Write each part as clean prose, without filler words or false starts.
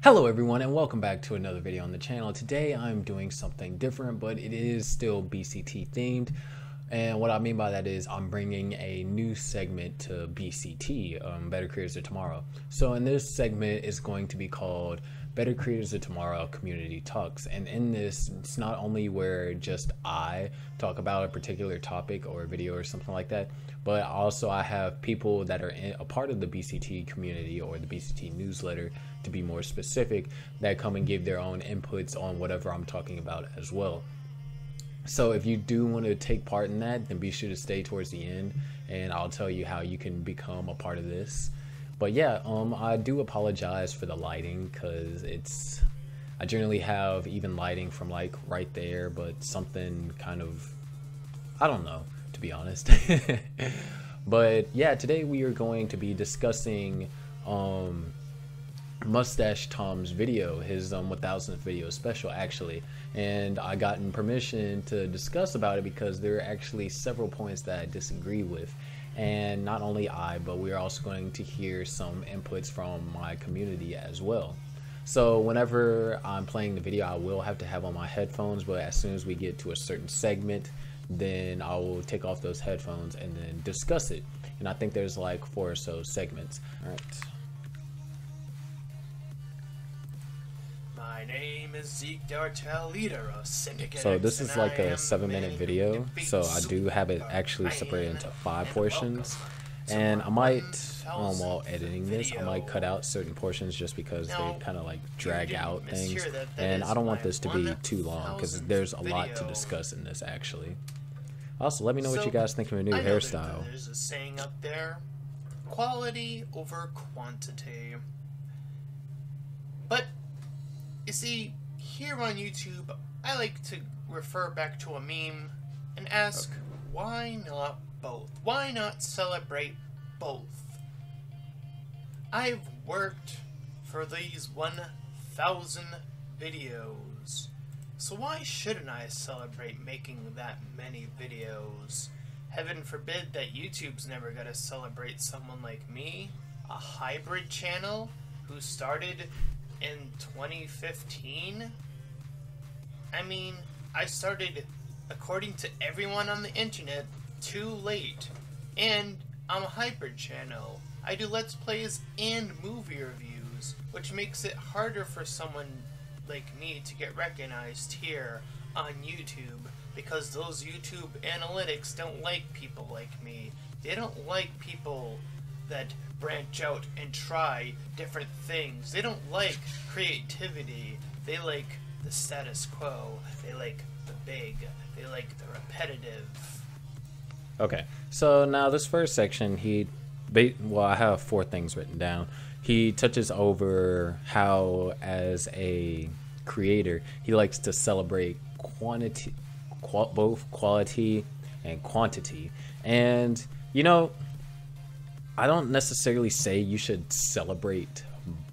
Hello everyone and welcome back to another video on the channel. Today I'm doing something different, but it is still BCT themed. And what I mean by that is I'm bringing a new segment to BCT, Better Creators of Tomorrow. So in this segment is going to be called Better Creators of Tomorrow Community Talks. And in this, it's not only where just I talk about a particular topic or a video or something like that, but also I have people that are a part of the BCT community or the BCT newsletter, to be more specific, that come and give their own inputs on whatever I'm talking about as well. So if you do want to take part in that, then be sure to stay towards the end and I'll tell you how you can become a part of this. But yeah, I do apologize for the lighting because I generally have even lighting from like right there, but something kind of, I don't know, to be honest. But yeah, today we are going to be discussing Mustached Tom's video, his 1000th video special actually, and I gotten permission to discuss about it because there are actually several points that I disagree with, and not only I, but we're also going to hear some inputs from my community as well. So whenever I'm playing the video, I will have to have on my headphones, but as soon as we get to a certain segment, then I will take off those headphones and then discuss it. And I think there's like 4 or so segments. All right. My name is Zeak Dartail, leader of Syndicate. So this is like a 7-minute video, so I do have it actually separated into 5 portions, and I might, while editing this, I might cut out certain portions just because they kind of like drag out things, and I don't want this to be too long because there's a lot to discuss in this actually. Also, let me know what you guys think of a new hairstyle. There's a saying up there, quality over quantity. But you see, here on YouTube, I like to refer back to a meme and ask, why not both? Why not celebrate both? I've worked for these 1000 videos, so why shouldn't I celebrate making that many videos? Heaven forbid that YouTube's never gonna celebrate someone like me, a hybrid channel who started in 2015. I mean, I started, according to everyone on the internet, too late, and I'm a hybrid channel. I do Let's Plays and movie reviews, which makes it harder for someone like me to get recognized here on YouTube, because those YouTube analytics don't like people like me. They don't like people that branch out and try different things. They don't like creativity. They like the status quo. They like the big. They like the repetitive. Okay, so now this first section, I have 4 things written down. He touches over how, as a creator, he likes to celebrate both quality and quantity. And you know, I don't necessarily say you should celebrate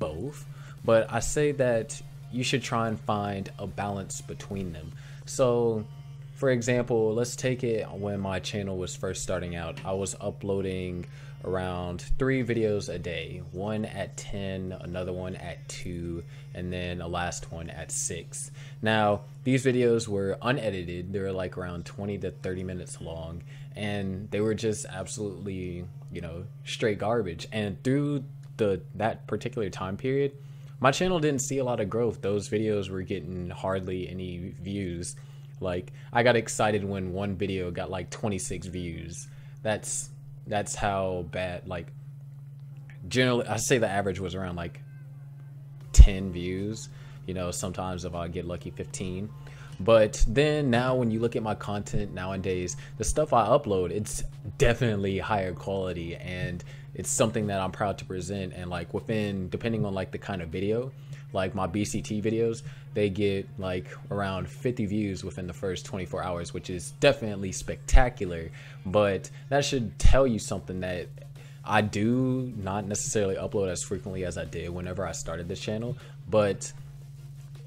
both, but I say that you should try and find a balance between them. So for example, let's take it when my channel was first starting out. I was uploading around 3 videos a day, one at 10, another one at 2, and then a last one at 6. Now these videos were unedited. They were like around 20 to 30 minutes long, and they were just absolutely, you know, straight garbage. And through that particular time period, my channel didn't see a lot of growth. Those videos were getting hardly any views. Like, I got excited when one video got like 26 views. That's how bad. Like, generally I say the average was around like 10 views, you know, sometimes if I get lucky 15. But then now when you look at my content nowadays, the stuff I upload, it's definitely higher quality, and it's something that I'm proud to present. And like depending on like the kind of video, like my BCT videos, they get like around 50 views within the first 24 hours, which is definitely spectacular. But that should tell you something, that I do not necessarily upload as frequently as I did whenever I started this channel, but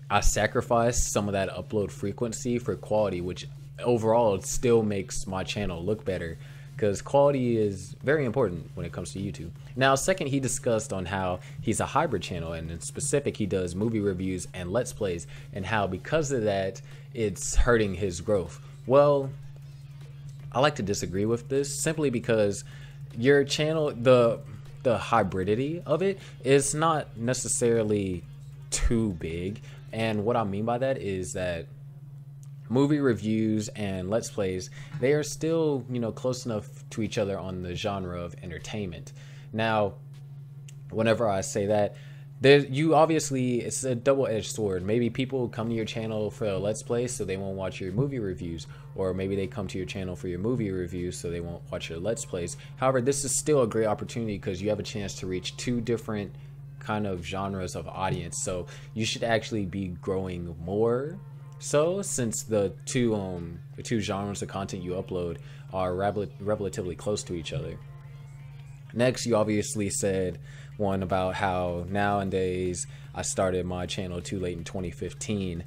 I sacrificed some of that upload frequency for quality, which overall still makes my channel look better because quality is very important when it comes to YouTube. Now, second, he discussed on how he's a hybrid channel, and in specific, he does movie reviews and Let's Plays, and how because of that, it's hurting his growth. Well, I like to disagree with this simply because your channel, the hybridity of it is not necessarily too big. And what I mean by that is that movie reviews and Let's Plays, they are still, you know, close enough to each other on the genre of entertainment. Now, whenever I say that, you obviously, it's a double-edged sword. Maybe people come to your channel for a Let's Play so they won't watch your movie reviews, or maybe they come to your channel for your movie reviews so they won't watch your Let's Plays. However, this is still a great opportunity because you have a chance to reach two different kind of genres of audience, so you should actually be growing more. So since the two genres of content you upload are relatively close to each other. Next, you obviously said one about how nowadays I started my channel too late in 2015.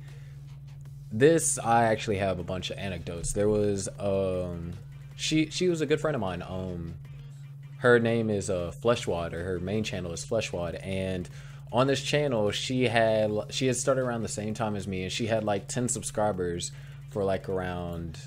This, I actually have a bunch of anecdotes. There was she was a good friend of mine. Her name is Fleshwad, or her main channel is Fleshwad, and on this channel she had started around the same time as me, and she had like 10 subscribers for like around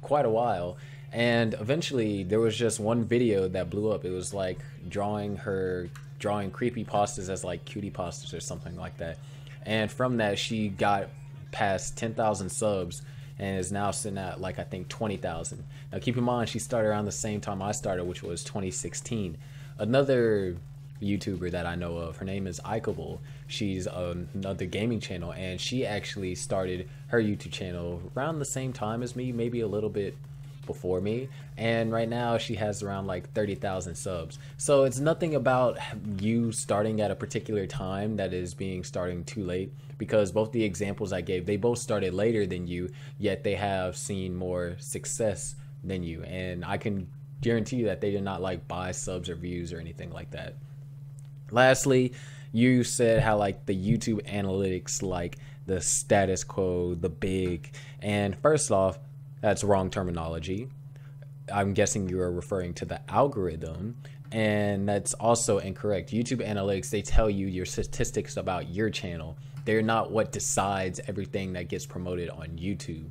quite a while. And eventually there was just one video that blew up. It was like drawing creepy pastas as like cutie pastas or something like that, and from that she got past 10,000 subs and is now sitting at like I think 20,000. Now keep in mind she started around the same time I started, which was 2016. Another YouTuber that I know of, her name is ITZsharky. She's another gaming channel, and she actually started her YouTube channel around the same time as me, maybe a little bit before me, and right now she has around like 30,000 subs. So it's nothing about you starting at a particular time that is starting too late, because both the examples I gave, they both started later than you, yet they have seen more success than you, and I can guarantee you that they did not like buy subs or views or anything like that. Lastly, you said how like the YouTube analytics, like the status quo, the big, and first off, that's wrong terminology. I'm guessing you are referring to the algorithm, and that's also incorrect. YouTube analytics, they tell you your statistics about your channel. They're not what decides everything that gets promoted on YouTube.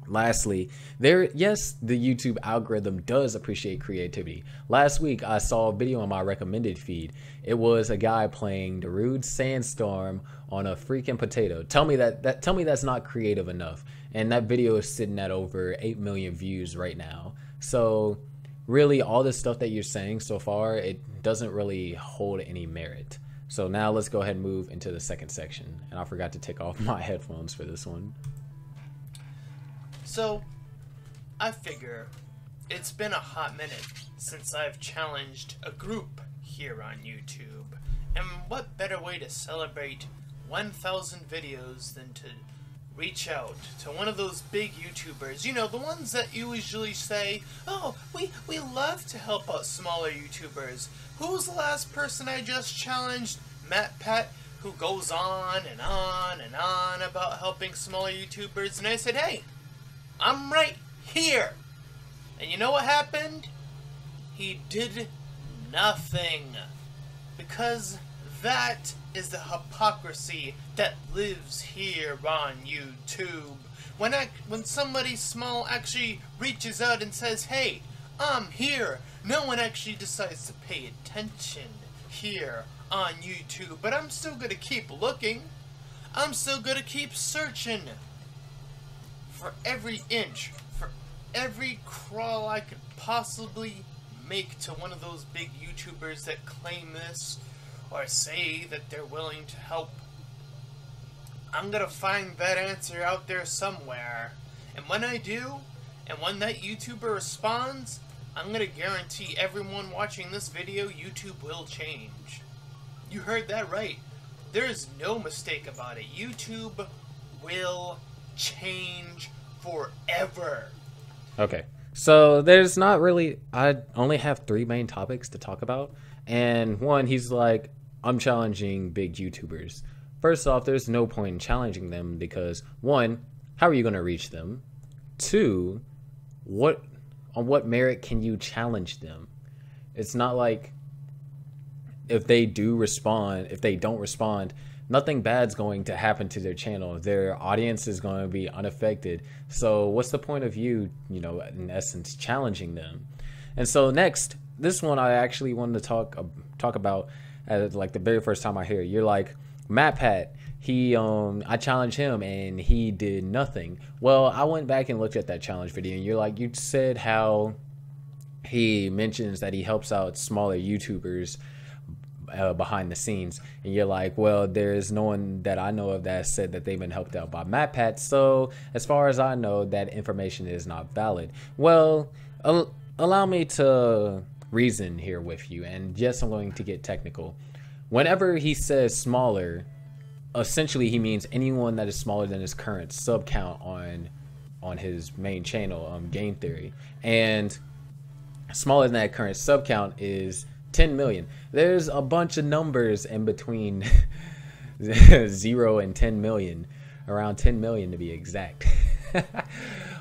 Lastly, yes, the YouTube algorithm does appreciate creativity. Last week, I saw a video on my recommended feed. It was a guy playing Darude Sandstorm on a freaking potato. Tell me that's not creative enough. And that video is sitting at over 8 million views right now. So really, all this stuff that you're saying so far, it doesn't really hold any merit. So now let's go ahead and move into the second section. And I forgot to take off my headphones for this one. So, I figure it's been a hot minute since I've challenged a group here on YouTube. And what better way to celebrate 1,000 videos than to reach out to one of those big YouTubers, you know, the ones that usually say, oh, we love to help out smaller YouTubers. Who was the last person I just challenged? Matt Pat, who goes on and on and on about helping smaller YouTubers. And I said, hey, I'm right here. And you know what happened? He did nothing. Because that is the hypocrisy that lives here on YouTube. When somebody small actually reaches out and says, hey, I'm here, no one actually decides to pay attention here on YouTube. But I'm still gonna keep looking. I'm still gonna keep searching for every inch, for every crawl I could possibly make to one of those big YouTubers that claim this or say that they're willing to help. I'm gonna find that answer out there somewhere, and when I do, and when that YouTuber responds, I'm gonna guarantee everyone watching this video, YouTube will change. You heard that right. There's no mistake about it. YouTube will change forever. Okay, so there's not really, I only have 3 main topics to talk about, and one, he's like, I'm challenging big YouTubers. First off, there's no point in challenging them because 1, how are you going to reach them? 2, what on what merit can you challenge them? It's not like if they don't respond, nothing bad's going to happen to their channel. Their audience is going to be unaffected. So what's the point of you, in essence, challenging them? And so next, this one I actually wanted to talk about at like the very first time I hear it. You're like, MatPat, I challenged him and he did nothing. Well, I went back and looked at that challenge video, and you're like, you said how he mentions that he helps out smaller YouTubers behind the scenes, and you're like, well, there's no one that I know of that said that they've been helped out by MatPat, so as far as I know, that information is not valid. Well, allow me to reason here with you, and yes, I'm going to get technical. Whenever he says smaller, essentially he means anyone that is smaller than his current sub count on his main channel, Game Theory, and smaller than that current sub count is 10 million. There's a bunch of numbers in between 0 and 10 million, around 10 million to be exact.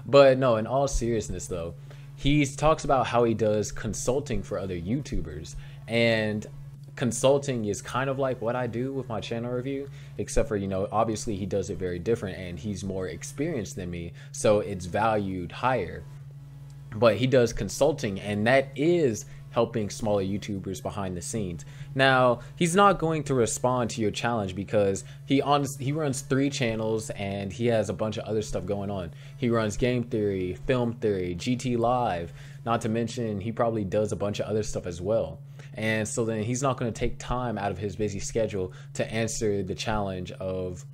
But no, in all seriousness though, he talks about how he does consulting for other YouTubers, and consulting is kind of like what I do with my channel review, except for, obviously he does it very different and he's more experienced than me, so it's valued higher. But he does consulting, and that is helping smaller YouTubers behind the scenes. Now, he's not going to respond to your challenge because he runs 3 channels and he has a bunch of other stuff going on. He runs Game Theory, Film Theory, GT Live, not to mention he probably does a bunch of other stuff as well. And so then he's not going to take time out of his busy schedule to answer the challenge of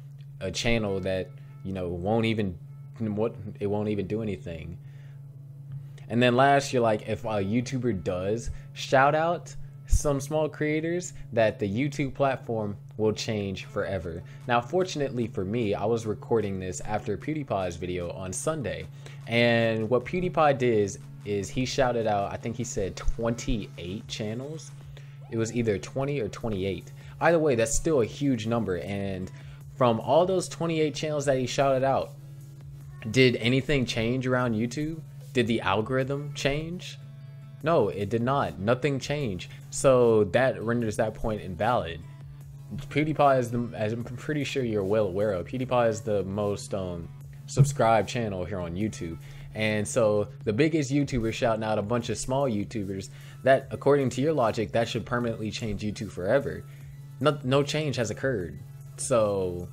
a channel that, won't even do anything. And then last, you're like, if a YouTuber does shout out some small creators, that the YouTube platform will change forever. Now, fortunately for me, I was recording this after PewDiePie's video on Sunday. And what PewDiePie did is he shouted out, I think he said 28 channels. It was either 20 or 28. Either way, that's still a huge number. And from all those 28 channels that he shouted out, did anything change around YouTube? Did the algorithm change? No, it did not. Nothing changed. So that renders that point invalid. PewDiePie is as I'm pretty sure you're well aware of, PewDiePie is the most subscribed channel here on YouTube. And so the biggest YouTuber shouting out a bunch of small YouTubers, that, according to your logic, that should permanently change YouTube forever. No change has occurred. So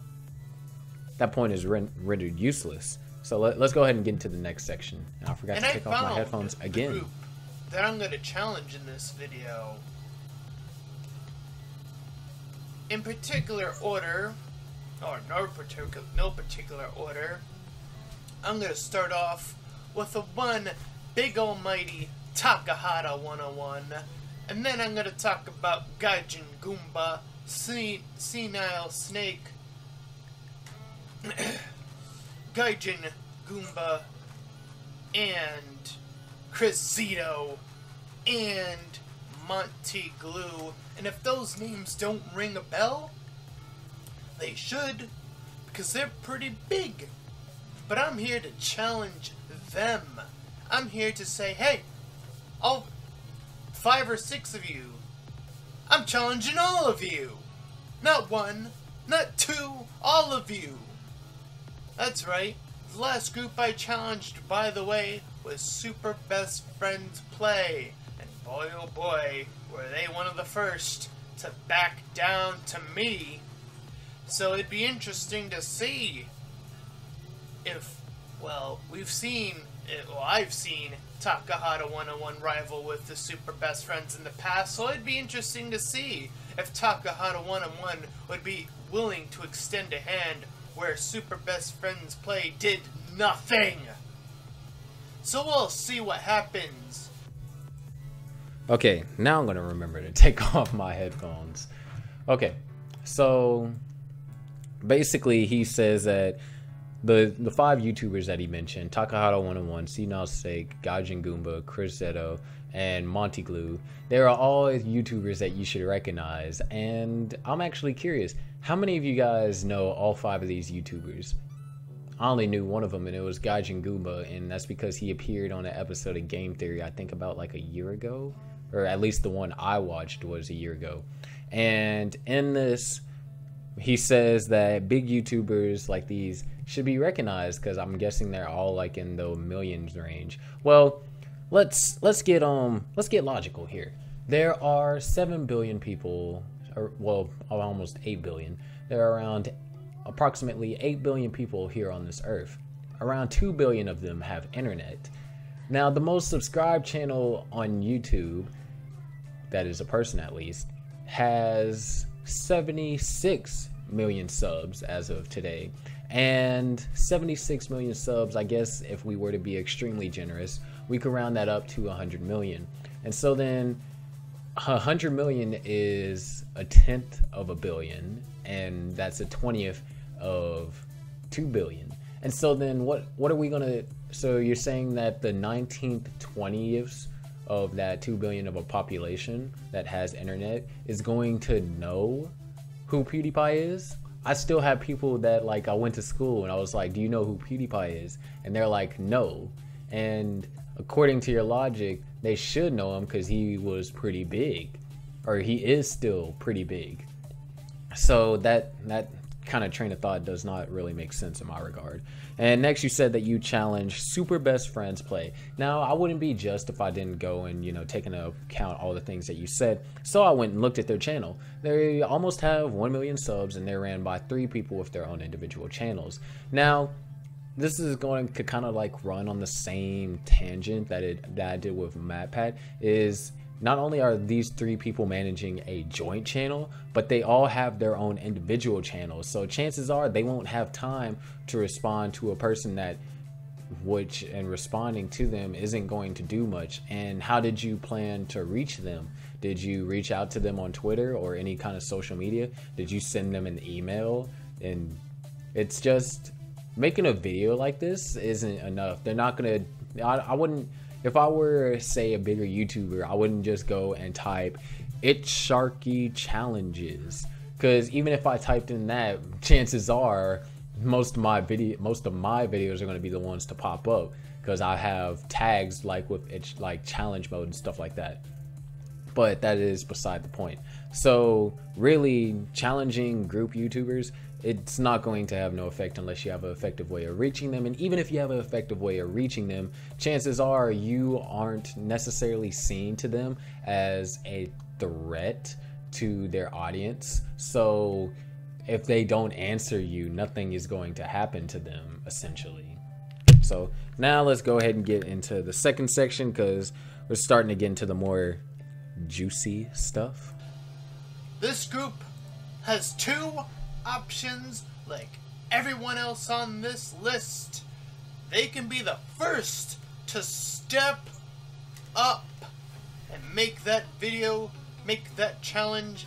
that point is rendered useless. So let's go ahead and get into the next section. I forgot to take off my headphones again. Group that I'm going to challenge in this video. In particular order, or no particular order, I'm going to start off with the one big almighty Takahata 101, and then I'm going to talk about Gaijin Goomba, Senile Snake, Gaijin Goomba, and Chris Zito, and Monty Glue. And if those names don't ring a bell, they should, because they're pretty big. But I'm here to challenge them. I'm here to say, hey, all 5 or 6 of you, I'm challenging all of you. Not 1, not 2, all of you. That's right. The last group I challenged, by the way, was Super Best Friends Play. And boy oh boy, were they one of the first to back down to me. So it'd be interesting to see if, well, I've seen Takahata 101 rival with the Super Best Friends in the past, so it'd be interesting to see if Takahata 101 would be willing to extend a hand where Super Best Friends Play did nothing. So we'll see what happens. Okay, now I'm going to remember to take off my headphones. Okay, so basically he says that the 5 YouTubers that he mentioned, Takahata 101, Senile Snake, Gaijin Goomba, Chris Zito, and Monty Glue, they are all YouTubers that you should recognize. And I'm actually curious, how many of you guys know all 5 of these YouTubers? I only knew one of them, and it was Gaijin Goomba, and that's because he appeared on an episode of Game Theory, I think about like a year ago, or at least the one I watched was a year ago. And in this, he says that big YouTubers like these should be recognized because I'm guessing they're all like in the millions range. Well, let's get logical here. There are 7 billion people, or well, almost 8 billion. There are around approximately 8 billion people here on this earth. Around 2 billion of them have internet. Now, the most subscribed channel on YouTube, that is a person at least, has 76 million subs as of today. And 76 million subs, I guess if we were to be extremely generous, we could round that up to 100 million. And so then 100 million is a 10th of a billion, and that's a 20th of 2 billion. And so then what are we gonna, so you're saying that the 19th 20th of that 2 billion of a population that has internet is going to know who PewDiePie is? I still have people that, like, I went to school and I was like, do you know who PewDiePie is? And they're like, no. And according to your logic, they should know him because he was pretty big, or he is still pretty big. So that kind of train of thought does not really make sense in my regard. And next, you said that you challenge super best friends play. Now, I wouldn't be just if I didn't go and, you know, take into account all the things that you said. So I went and looked at their channel. They almost have 1 million subs, and they're ran by 3 people with their own individual channels. Now, this is going to kind of like run on the same tangent that I did with MatPat. Is not only are these 3 people managing a joint channel, but they all have their own individual channels. So chances are they won't have time to respond to a person that, which and responding to them isn't going to do much. And how did you plan to reach them? Did you reach out to them on Twitter or any kind of social media? Did you send them an email? And it's just, making a video like this isn't enough. They're not gonna, I wouldn't, if I were, say, a bigger YouTuber, I wouldn't just go and type ITZsharky challenges, because even if I typed in that, chances are most of my videos are going to be the ones to pop up, because I have tags like with like challenge mode and stuff like that. But that is beside the point. So really, challenging group YouTubers, it's not going to have no effect unless you have an effective way of reaching them. And even if you have an effective way of reaching them, chances are you aren't necessarily seen to them as a threat to their audience. So if they don't answer you, nothing is going to happen to them, essentially. So now let's go ahead and get into the second section, because we're starting to get into the more juicy stuff. This group has 2 options like everyone else on this list. They can be the first to step up and make that video, make that challenge,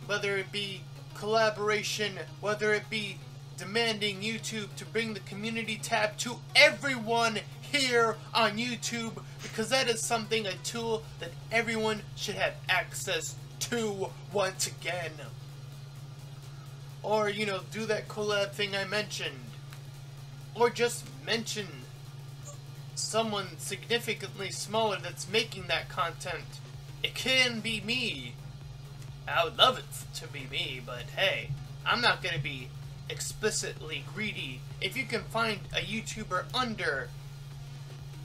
whether it be collaboration, whether it be demanding YouTube to bring the community tab to everyone here on YouTube, because that is something, a tool that everyone should have access to once again. Or, you know, do that collab thing I mentioned. Or just mention someone significantly smaller that's making that content. It can be me. I would love it to be me, but hey, I'm not going to be explicitly greedy. If you can find a YouTuber under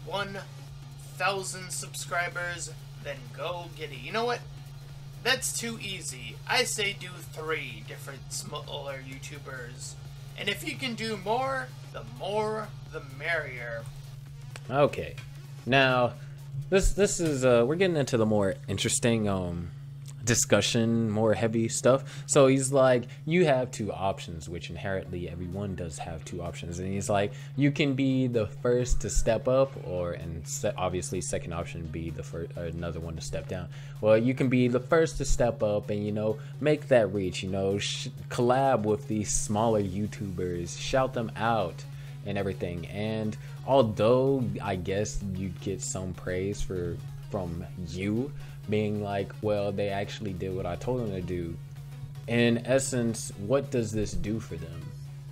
1,000 subscribers, then go get it. You know what? That's too easy. I say do 3 different smaller YouTubers. And if you can do more the merrier. Okay. Now, this is we're getting into the more interesting discussion, more heavy stuff. So he's like, you have 2 options, which inherently everyone does have 2 options. And he's like, you can be the first to step up, or, and obviously second option be the first, another one to step down. Well, you can be the first to step up and, you know, make that reach, you know, collab with these smaller YouTubers, shout them out and everything. And although I guess you'd get some praise from you being like, well, they actually did what I told them to do, in essence, what does this do for them?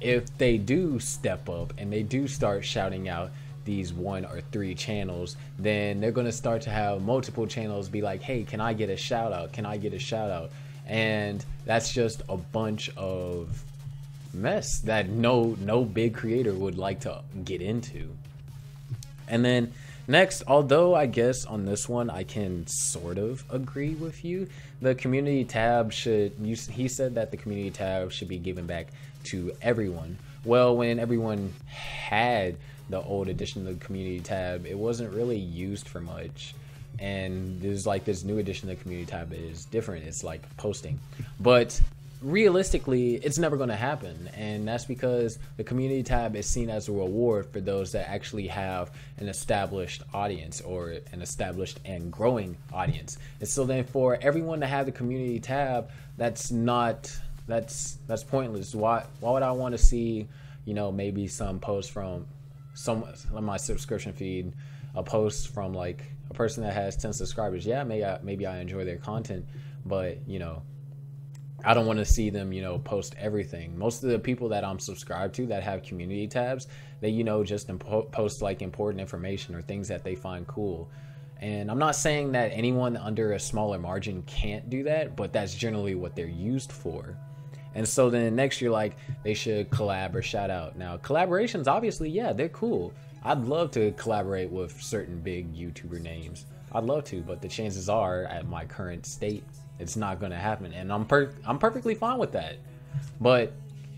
if they do step up and they do start shouting out these 1 or 3 channels, then they're going to start to have multiple channels be like, hey, can I get a shout out? Can I get a shout out? And that's just a bunch of mess that no big creator would like to get into. And then next, although I guess on this one I can sort of agree with you, the community tab he said that the community tab should be given back to everyone. Well, when everyone had the old edition of the community tab, it wasn't really used for much, and there's like this new edition of the community tab is different. It's like posting, but realistically it's never going to happen, and that's because the community tab is seen as a reward for those that actually have an established audience or an established and growing audience. And so then for everyone to have the community tab, that's pointless. Why would I want to see, you know, maybe some posts from on my subscription feed, a post from like a person that has 10 subscribers? Yeah, maybe I enjoy their content, but you know, I don't want to see them, you know, post everything. Most of the people that I'm subscribed to that have community tabs, they, you know, just post like important information or things that they find cool. And I'm not saying that anyone under a smaller margin can't do that, but that's generally what they're used for. And so then next you're like, they should collab or shout out. Now collaborations, obviously, yeah, they're cool. I'd love to collaborate with certain big YouTuber names. I'd love to, but the chances are at my current state, it's not going to happen, and I'm perfectly fine with that. But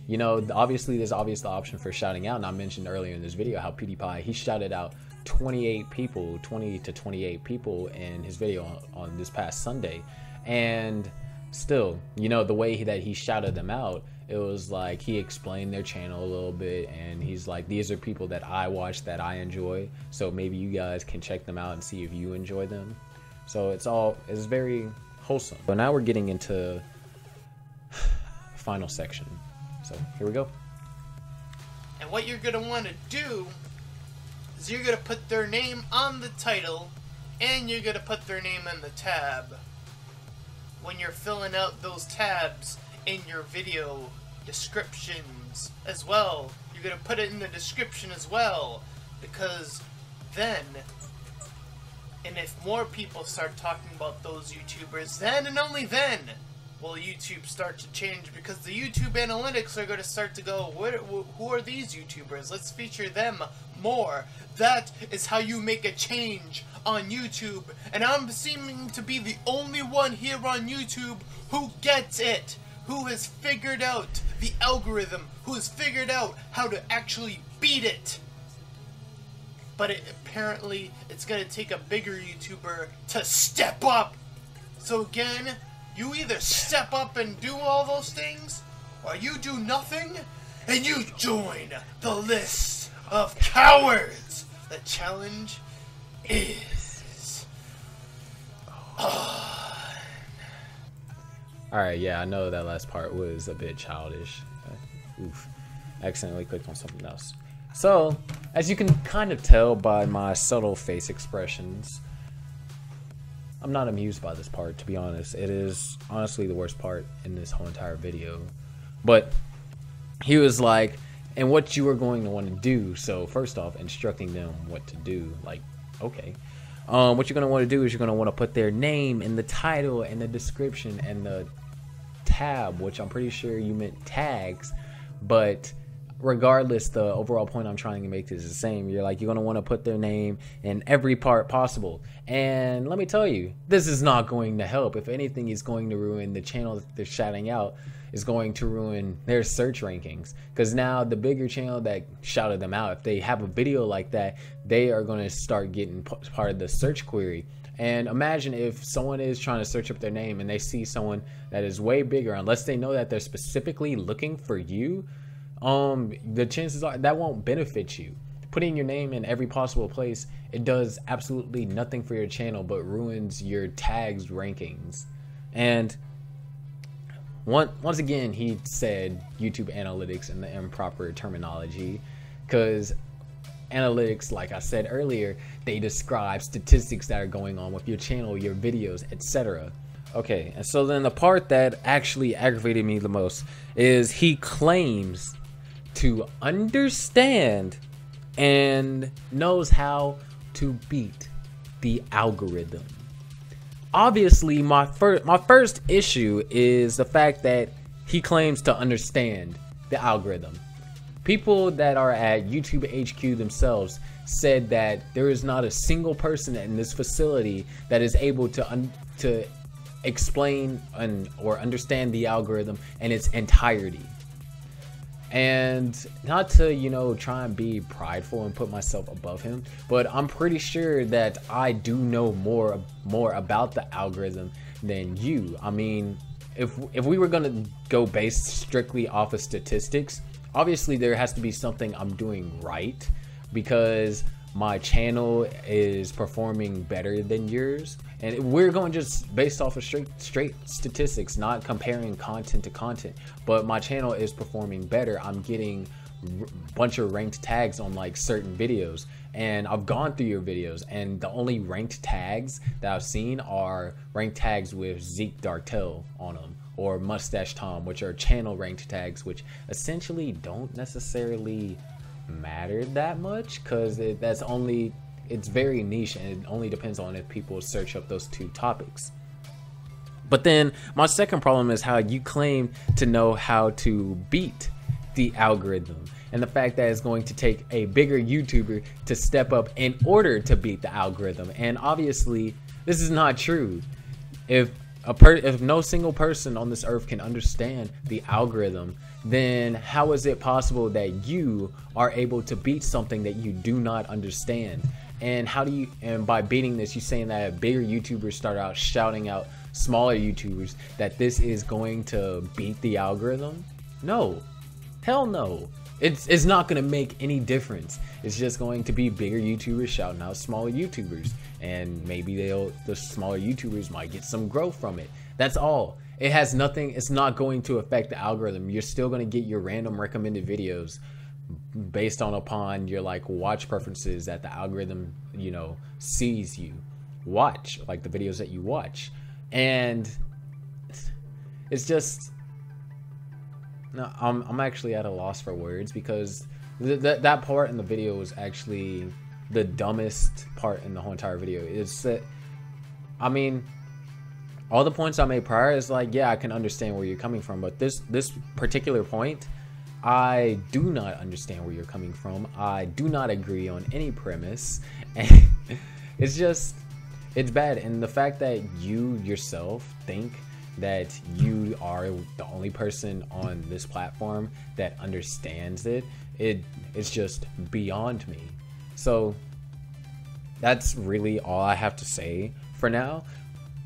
you know, obviously there's the option for shouting out, and I mentioned earlier in this video how PewDiePie, he shouted out 20 to 28 people in his video on this past Sunday, and still, you know, the way that he shouted them out, it was like he explained their channel a little bit, and he's like, these are people that I watch, that I enjoy, so maybe you guys can check them out and see if you enjoy them. So it's very wholesome. So now we're getting into final section. So here we go. And what you're gonna want to do is you're gonna put their name on the title, and you're gonna put their name in the tab. When you're filling out those tabs in your video descriptions as well, you're gonna put it in the description as well, because then, and if more people start talking about those YouTubers, then and only then will YouTube start to change, because the YouTube analytics are going to start to go, who are these YouTubers? Let's feature them more. That is how you make a change on YouTube, and I'm seeming to be the only one here on YouTube who gets it, who has figured out the algorithm, who has figured out how to actually beat it. But apparently, it's going to take a bigger YouTuber to step up. So again, you either step up and do all those things, or you do nothing, and you join the list of cowards. The challenge is on. Alright, yeah, I know that last part was a bit childish. Oof. I accidentally clicked on something else. So, as you can kind of tell by my subtle face expressions, I'm not amused by this part, to be honest. It is honestly the worst part in this whole entire video. But he was like, and what you are going to want to do. So first off, instructing them what to do. Like, okay. What you're going to want to do is you're going to want to put their name in the title and the description and the tab, which I'm pretty sure you meant tags. But regardless, the overall point I'm trying to make is the same. You're going to want to put their name in every part possible. And let me tell you, this is not going to help. If anything, it's going to ruin the channel that they're shouting out, is going to ruin their search rankings. Because now the bigger channel that shouted them out, if they have a video like that, they are going to start getting part of the search query. And imagine if someone is trying to search up their name and they see someone that is way bigger, unless they know that they're specifically looking for you, the chances are that won't benefit you. Putting your name in every possible place, it does absolutely nothing for your channel but ruins your tags rankings. And once again, he said YouTube analytics in the improper terminology, because analytics, like I said earlier, they describe statistics that are going on with your channel, your videos, etc. Okay, and so then the part that actually aggravated me the most is he claims to understand and knows how to beat the algorithm. Obviously, my first issue is the fact that he claims to understand the algorithm. People that are at YouTube HQ themselves said that there is not a single person in this facility that is able to explain or understand the algorithm in its entirety. And not to, you know, try and be prideful and put myself above him, but I'm pretty sure that I do know more about the algorithm than you. I mean, if we were gonna go based strictly off of statistics, obviously there has to be something I'm doing right, because my channel is performing better than yours, and we're going just based off of straight statistics, not comparing content to content. But my channel is performing better. I'm getting a bunch of ranked tags on like certain videos, and I've gone through your videos, and the only ranked tags that I've seen are ranked tags with Zeak Dartail on them, or Mustached, which are channel ranked tags, which essentially don't necessarily matter that much, because it's very niche, and it only depends on if people search up those two topics. But then my second problem is how you claim to know how to beat the algorithm, and the fact that it's going to take a bigger YouTuber to step up in order to beat the algorithm. And obviously this is not true. If no single person on this earth can understand the algorithm, then how is it possible that you are able to beat something that you do not understand? And how do you, and by beating this, you saying that bigger YouTubers start out shouting out smaller YouTubers that this is going to beat the algorithm? No, hell no. It's not going to make any difference. It's just going to be bigger YouTubers shouting out smaller YouTubers, and maybe the smaller YouTubers might get some growth from it. That's all. It has nothing. It's not going to affect the algorithm. You're still going to get your random recommended videos based upon your like watch preferences that the algorithm, you know, sees you watch, like the videos that you watch. And it's just, no, I'm actually at a loss for words, because that part in the video was actually the dumbest part in the whole entire video. Is that, I mean, all the points I made prior is like, yeah, I can understand where you're coming from, but this particular point, I do not understand where you're coming from. I do not agree on any premise, and it's just, it's bad. And the fact that you yourself think that you are the only person on this platform that understands it's just beyond me. So that's really all I have to say for now.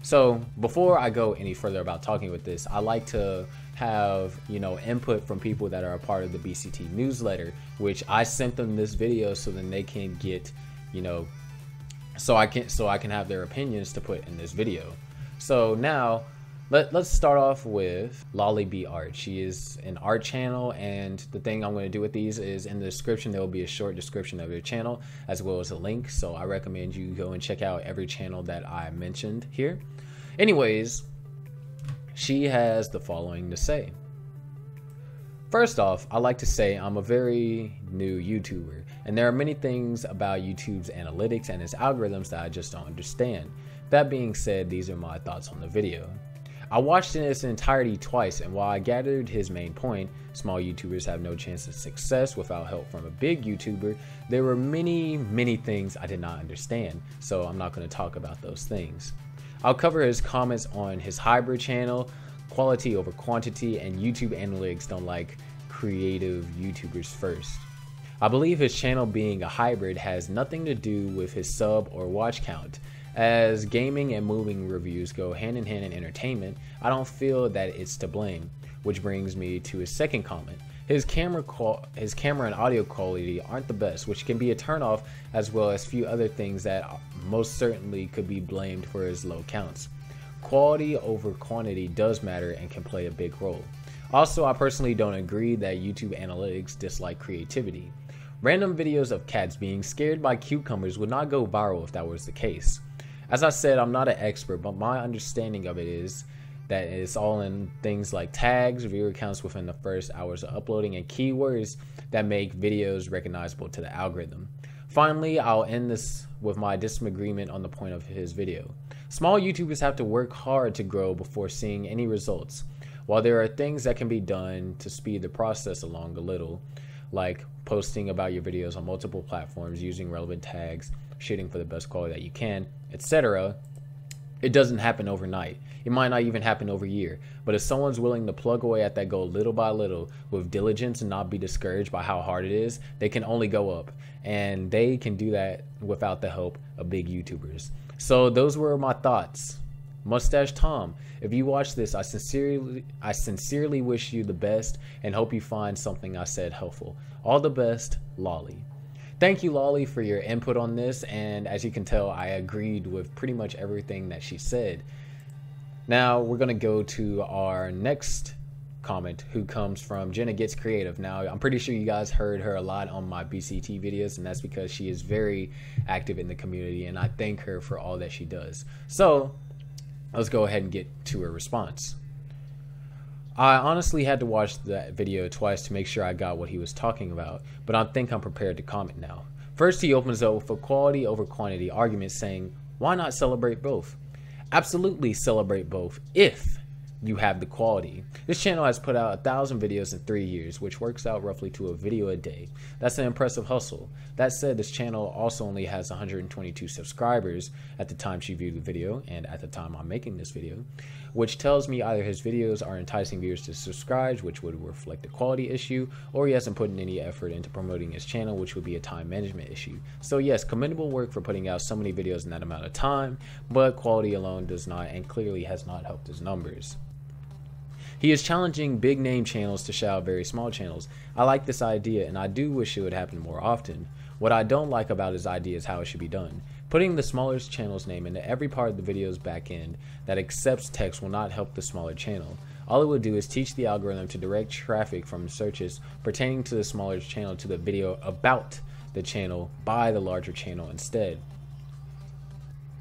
So before I go any further about talking with this, I like to have, you know, input from people that are a part of the BCT newsletter, which I sent them this video so then they can get, you know, so I can have their opinions to put in this video. So now let's start off with Lolly B Art. She is an art channel, and the thing I'm going to do with these is in the description there will be a short description of your channel as well as a link, so I recommend you go and check out every channel that I mentioned here. Anyways, she has the following to say. First off, I like to say I'm a very new YouTuber, and there are many things about YouTube's analytics and its algorithms that I just don't understand. That being said, these are my thoughts on the video. I watched it in its entirety twice, and while I gathered his main point, small YouTubers have no chance of success without help from a big YouTuber, there were many things I did not understand, so I'm not going to talk about those things. I'll cover his comments on his hybrid channel, quality over quantity, and YouTube analytics don't like creative YouTubers first. I believe his channel being a hybrid has nothing to do with his sub or watch count. As gaming and moving reviews go hand in hand in entertainment, I don't feel that it's to blame, which brings me to his second comment. His camera and audio quality aren't the best, which can be a turnoff, as well as few other things that most certainly could be blamed for his low counts. Quality over quantity does matter and can play a big role. Also, I personally don't agree that YouTube analytics dislike creativity. Random videos of cats being scared by cucumbers would not go viral if that was the case. As I said, I'm not an expert, but my understanding of it is that it's all in things like tags, viewer counts within the first hours of uploading, and keywords that make videos recognizable to the algorithm. Finally, I'll end this with my disagreement on the point of his video. Small YouTubers have to work hard to grow before seeing any results. While there are things that can be done to speed the process along a little, like posting about your videos on multiple platforms, using relevant tags, shooting for the best quality that you can, etc., it doesn't happen overnight. It might not even happen over a year. But if someone's willing to plug away at that goal little by little with diligence and not be discouraged by how hard it is, they can only go up. And they can do that without the help of big YouTubers. So those were my thoughts. Mustached Tom, if you watch this, I sincerely wish you the best and hope you find something I said helpful. All the best, Lolly. Thank you, Lolly, for your input on this, and as you can tell, I agreed with pretty much everything that she said. Now we're gonna go to our next comment, who comes from Jenna Gets Creative. Now I'm pretty sure you guys heard her a lot on my BCT videos, and that's because she is very active in the community, and I thank her for all that she does. So let's go ahead and get to her response. I honestly had to watch that video twice to make sure I got what he was talking about, but I think I'm prepared to comment now. First, he opens up with a quality over quantity argument, saying, why not celebrate both? Absolutely celebrate both if you have the quality. This channel has put out 1,000 videos in 3 years, which works out roughly to a video a day. That's an impressive hustle. That said, this channel also only has 122 subscribers at the time she viewed the video and at the time I'm making this video, which tells me either his videos are enticing viewers to subscribe, which would reflect a quality issue, or he hasn't put in any effort into promoting his channel, which would be a time management issue. So yes, commendable work for putting out so many videos in that amount of time, but quality alone does not and clearly has not helped his numbers. He is challenging big name channels to shout out very small channels. I like this idea, and I do wish it would happen more often. What I don't like about his idea is how it should be done. Putting the smallest channel's name into every part of the video's back end that accepts text will not help the smaller channel. All it will do is teach the algorithm to direct traffic from searches pertaining to the smaller channel to the video about the channel by the larger channel instead.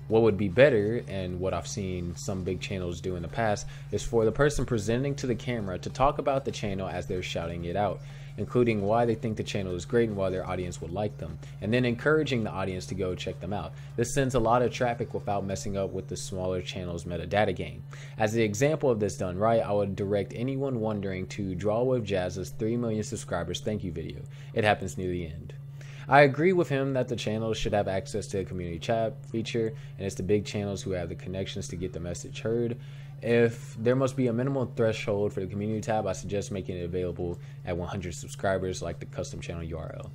What would be better, and what I've seen some big channels do in the past, is for the person presenting to the camera to talk about the channel as they're shouting it out, including why they think the channel is great and why their audience would like them, and then encouraging the audience to go check them out. This sends a lot of traffic without messing up with the smaller channel's metadata game. As the example of this done right, I would direct anyone wondering to Draw with Jazz's 3 million subscribers thank you video. It happens near the end. I agree with him that the channels should have access to a community chat feature, and it's the big channels who have the connections to get the message heard. If there must be a minimum threshold for the community tab, I suggest making it available at 100 subscribers like the custom channel URL.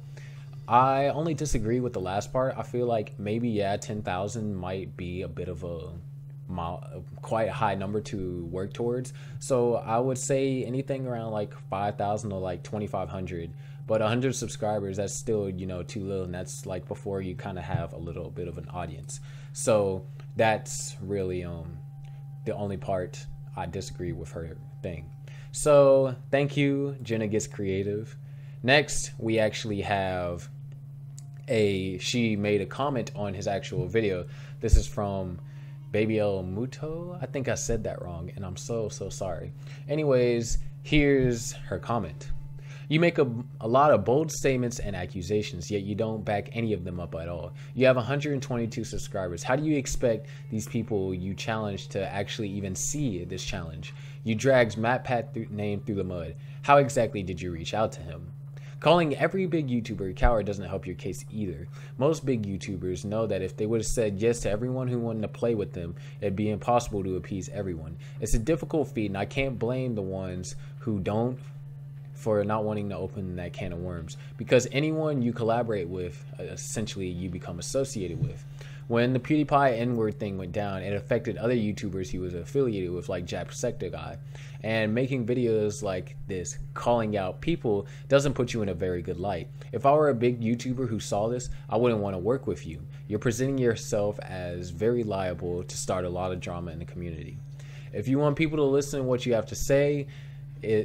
I only disagree with the last part. I feel like maybe, yeah, 10,000 might be a bit of a quite a high number to work towards. So I would say anything around like 5,000 or like 2,500. But 100 subscribers, that's still, you know, too little, and that's like before you kind of have a little bit of an audience. So that's really the only part I disagree with her thing. So thank you, Jenna Gets Creative. Next, we actually have she made a comment on his actual video. This is from Baby El Muto. I think I said that wrong, and I'm so sorry. Anyways, here's her comment. You make a lot of bold statements and accusations, yet you don't back any of them up at all. You have 122 subscribers. How do you expect these people you challenge to actually even see this challenge? You dragged Matt Pat name through the mud. How exactly did you reach out to him? Calling every big YouTuber a coward doesn't help your case either. Most big YouTubers know that if they would have said yes to everyone who wanted to play with them, it'd be impossible to appease everyone. It's a difficult feat, and I can't blame the ones who don't for not wanting to open that can of worms, because anyone you collaborate with, essentially you become associated with. When the PewDiePie N-word thing went down, it affected other YouTubers he was affiliated with, like Jacksepticeye, and making videos like this, calling out people, doesn't put you in a very good light. If I were a big YouTuber who saw this, I wouldn't want to work with you. You're presenting yourself as very liable to start a lot of drama in the community. If you want people to listen to what you have to say,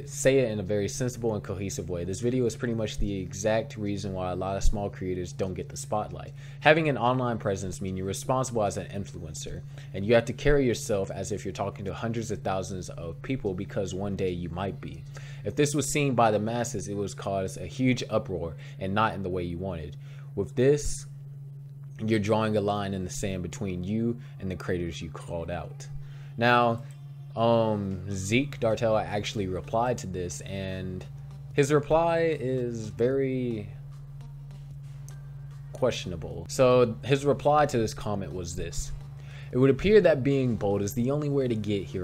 say it in a very sensible and cohesive way. This video is pretty much the exact reason why a lot of small creators don't get the spotlight. Having an online presence means you're responsible as an influencer, and you have to carry yourself as if you're talking to hundreds of thousands of people, because one day you might be. If this was seen by the masses, it would cause a huge uproar, and not in the way you wanted. With this, you're drawing a line in the sand between you and the creators you called out. Now, Zeak Dartail actually replied to this, and his reply is very questionable. So his reply to this comment was this: it would appear that being bold is the only way to get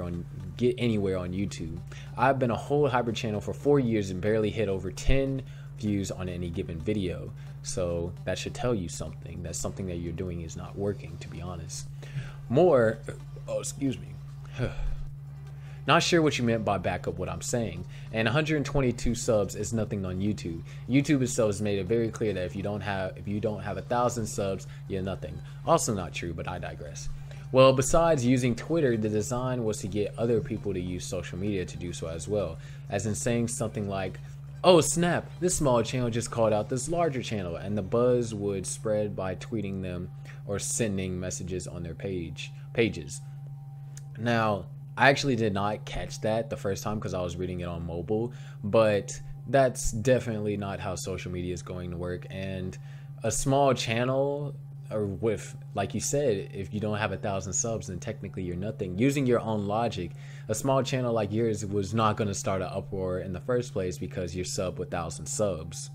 anywhere on YouTube. I've been a whole hybrid channel for 4 years and barely hit over 10 views on any given video. So that should tell you something, that something that you're doing is not working, to be honest. Excuse me. Not sure what you meant by back up what I'm saying. And 122 subs is nothing on YouTube. YouTube itself has made it very clear that if you don't have 1,000 subs, you're nothing. Also not true, but I digress. Well, besides using Twitter, the design was to get other people to use social media to do so as well. As in saying something like, "Oh snap, this small channel just called out this larger channel," and the buzz would spread by tweeting them or sending messages on their pages. Now, I actually did not catch that the first time because I was reading it on mobile, but that's definitely not how social media is going to work. And a small channel, or with, like you said, if you don't have 1,000 subs, then technically you're nothing. Using your own logic, a small channel like yours was not going to start an uproar in the first place because you're sub with 1,000 subs.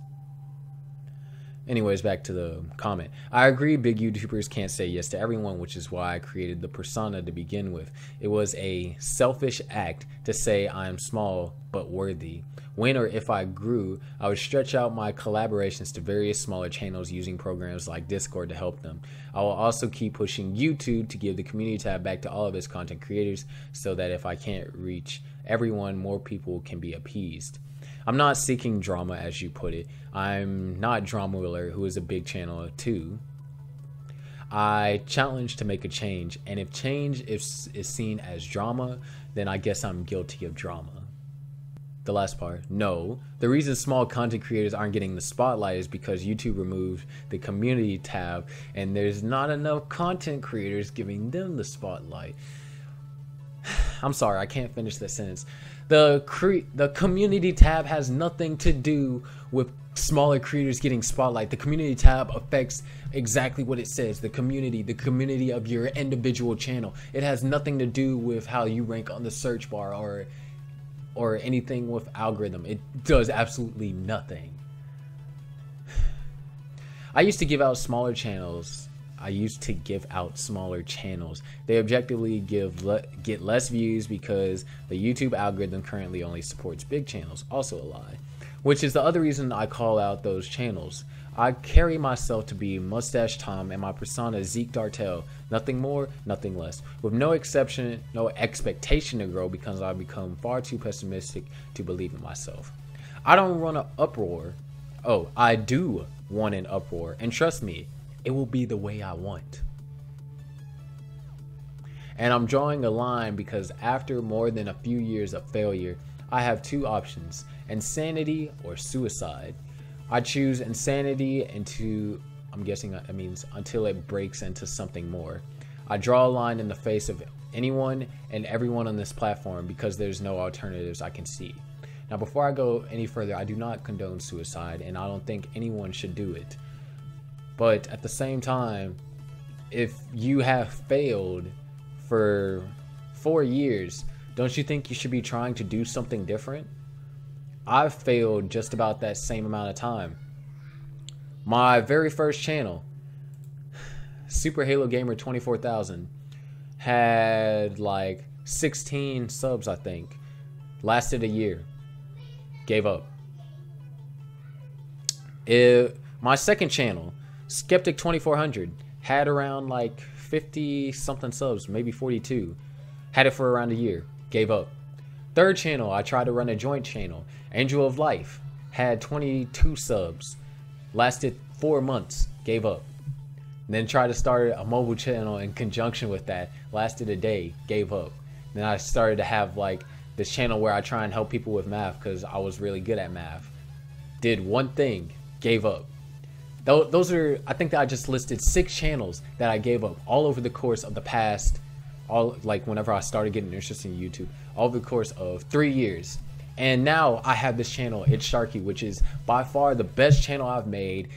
Anyways, back to the comment. I agree, big YouTubers can't say yes to everyone, which is why I created the persona to begin with. It was a selfish act to say I am small but worthy. When or if I grew, I would stretch out my collaborations to various smaller channels using programs like Discord to help them. I will also keep pushing YouTube to give the community tab back to all of its content creators, so that if I can't reach everyone, more people can be appeased. I'm not seeking drama, as you put it. I'm not Drama Wheeler, who is a big channel too. I challenge to make a change, and if change is seen as drama, then I guess I'm guilty of drama. The last part, no. The reason small content creators aren't getting the spotlight is because YouTube removed the community tab, and there's not enough content creators giving them the spotlight. I'm sorry, I can't finish that sentence. The community tab has nothing to do with smaller creators getting spotlight. The community tab affects exactly what it says, the community of your individual channel. It has nothing to do with how you rank on the search bar or anything with algorithm. It does absolutely nothing. I used to give out smaller channels. They objectively get less views because the YouTube algorithm currently only supports big channels. Also a lie. Which is the other reason I call out those channels. I carry myself to be Mustached Tom, and my persona is Zeak Dartail. Nothing more, nothing less. With no expectation to grow, because I've become far too pessimistic to believe in myself. I don't want an uproar. Oh, I do want an uproar, and trust me, it will be the way I want. And I'm drawing a line because after more than a few years of failure, I have two options: insanity or suicide. I choose insanity I'm guessing that means until it breaks into something more. I draw a line in the face of anyone and everyone on this platform because there's no alternatives I can see. Now, before I go any further, I do not condone suicide, and I don't think anyone should do it. But at the same time, if you have failed for 4 years, don't you think you should be trying to do something different? I've failed just about that same amount of time. My very first channel, Super Halo Gamer 24,000, had like 16 subs, I think. Lasted a year. Gave up. My second channel, Skeptic 2400, had around like 50 something subs, maybe 42. Had it for around a year. Gave up. Third channel, I tried to run a joint channel, Angel of Life, had 22 subs. Lasted 4 months. Gave up. And then tried to start a mobile channel in conjunction with that. Lasted a day. Gave up. Then I started to have like this channel where I try and help people with math because I was really good at math. Did one thing, gave up. Those are, I think that I just listed 6 channels that I gave up all over the course of the past, like whenever I started getting interested in YouTube, all over the course of 3 years. And now I have this channel, ITZsharky, which is by far the best channel I've made.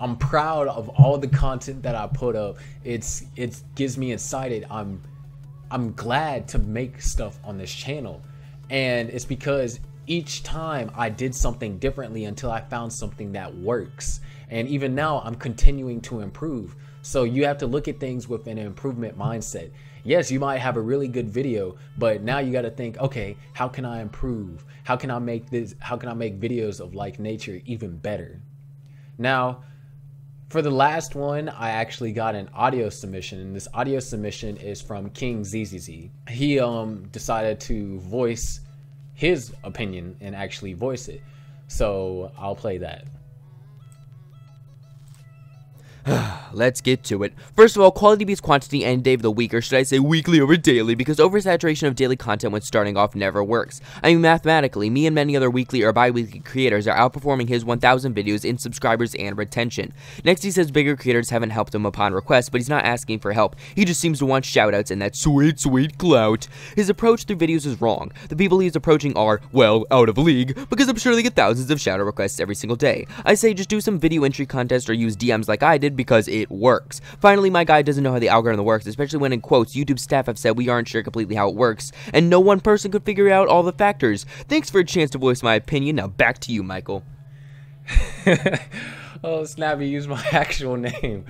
I'm proud of all the content that I put up. It gives me excited. I'm glad to make stuff on this channel. And it's because each time I did something differently until I found something that works. And even now I'm continuing to improve. So you have to look at things with an improvement mindset. Yes, you might have a really good video, but now you got to think, okay, how can I improve? How can I make videos of like nature even better? Now, for the last one, I actually got an audio submission, and this audio submission is from King ZZZ. He decided to voice his opinion and actually voice it. So I'll play that. Let's get to it. First of all, quality beats quantity any day of the week, or should I say weekly over daily, because oversaturation of daily content when starting off never works. I mean, mathematically, me and many other weekly or bi-weekly creators are outperforming his 1,000 videos in subscribers and retention. Next, he says bigger creators haven't helped him upon request, but he's not asking for help. He just seems to want shoutouts and that sweet, sweet clout. His approach through videos is wrong. The people he's approaching are, well, out of league, because I'm sure they get thousands of shoutout requests every single day. I say just do some video entry contest or use DMs like I did, because it works. Finally, my guy doesn't know how the algorithm works, especially when in quotes YouTube staff have said we aren't sure completely how it works, and no one person could figure out all the factors. Thanks for a chance to voice my opinion. Now back to you, Michael. Oh, Snappy used my actual name.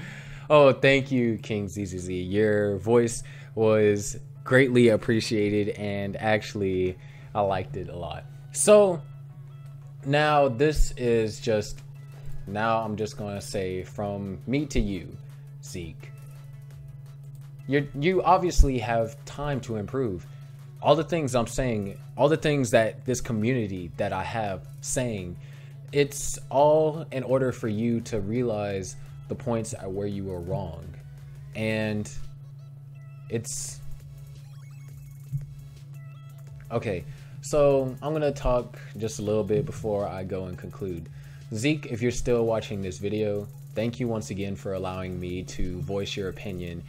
Oh, thank you, King ZZZ. Your voice was greatly appreciated, and actually I liked it a lot. So now this is just I'm just gonna say from me to you, Zeak. You obviously have time to improve. All the things I'm saying, all the things that this community that I have saying, it's all in order for you to realize the points at where you were wrong. And it's okay. So I'm gonna talk just a little bit before I go and conclude. Zeak, if you're still watching this video, thank you once again for allowing me to voice your opinion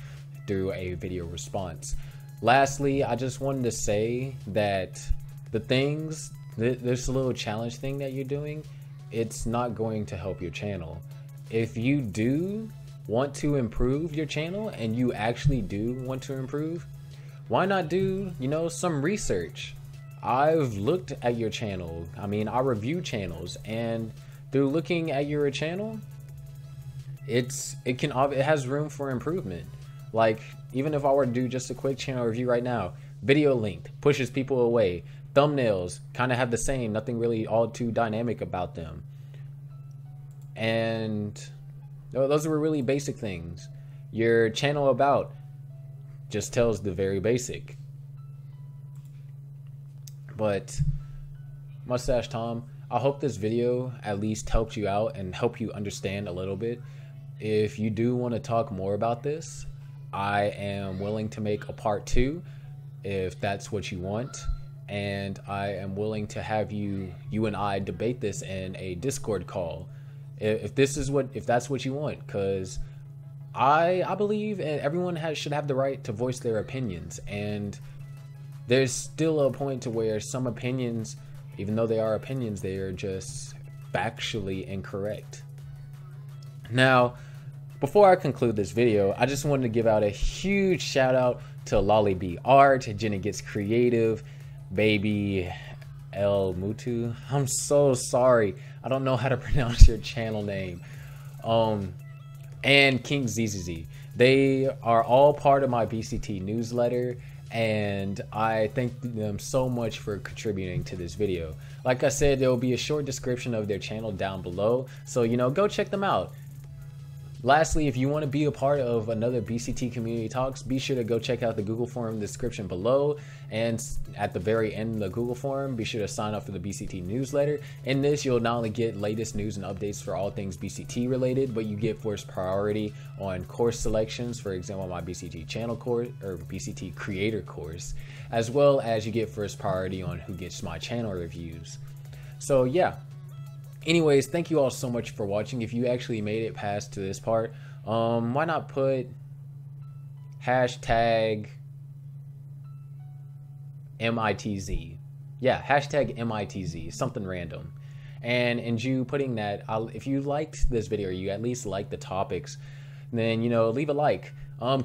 through a video response. Lastly, I just wanted to say that this little challenge thing that you're doing, it's not going to help your channel. If you do want to improve your channel, and you actually do want to improve, why not do, some research? I've looked at your channel. I mean, I review channels, and through looking at your channel, it has room for improvement. Like, even if I were to do just a quick channel review right now, video length pushes people away. Thumbnails kind of have the same, nothing really all too dynamic about them. And those were really basic things. Your channel about just tells the very basic. But Mustache Tom, I hope this video at least helped you out and helped you understand a little bit. If you do want to talk more about this, I am willing to make a part 2 if that's what you want, and I am willing to have you and I debate this in a Discord call if that's what you want, because I believe everyone should have the right to voice their opinions, and there's still a point to where some opinions, even though they are opinions, they are just factually incorrect. Now, before I conclude this video, I just wanted to give out a huge shout out to Lolly B Art, Jenna Gets Creative, Baby El Mutu. I'm so sorry. I don't know how to pronounce your channel name. And King ZZZ. They are all part of my BCT newsletter, and I thank them so much for contributing to this video. Like I said, there will be a short description of their channel down below, so go check them out. Lastly, if you want to be a part of another BCT community talks, be sure to go check out the Google form in the description below, and at the very end of the Google form, be sure to sign up for the BCT newsletter. In this, you'll not only get latest news and updates for all things BCT related, but you get first priority on course selections, for example my BCT channel course or BCT creator course, as well as you get first priority on who gets my channel reviews. So yeah. Anyways, thank you all so much for watching. If you actually made it past to this part, why not put hashtag MITZ? Yeah, hashtag MITZ, something random. And you putting that, if you liked this video, or you at least like the topics, then, you know, leave a like.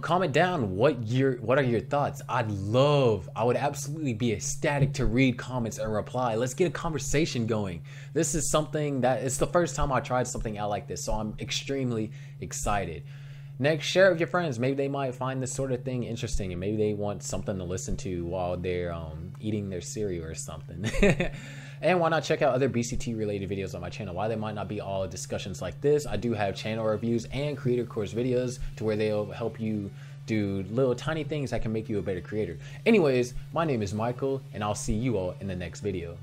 Comment down what are your thoughts. I would absolutely be ecstatic to read comments and reply. Let's get a conversation going. This is something that it's the first time I tried something out like this, so I'm extremely excited. Next, share it with your friends. Maybe they might find this sort of thing interesting, and maybe they want something to listen to while they're eating their cereal or something. And why not check out other BCT related videos on my channel? While they might not be all discussions like this, I do have channel reviews and creator course videos to where they'll help you do little tiny things that can make you a better creator. Anyways, my name is Michael, and I'll see you all in the next video.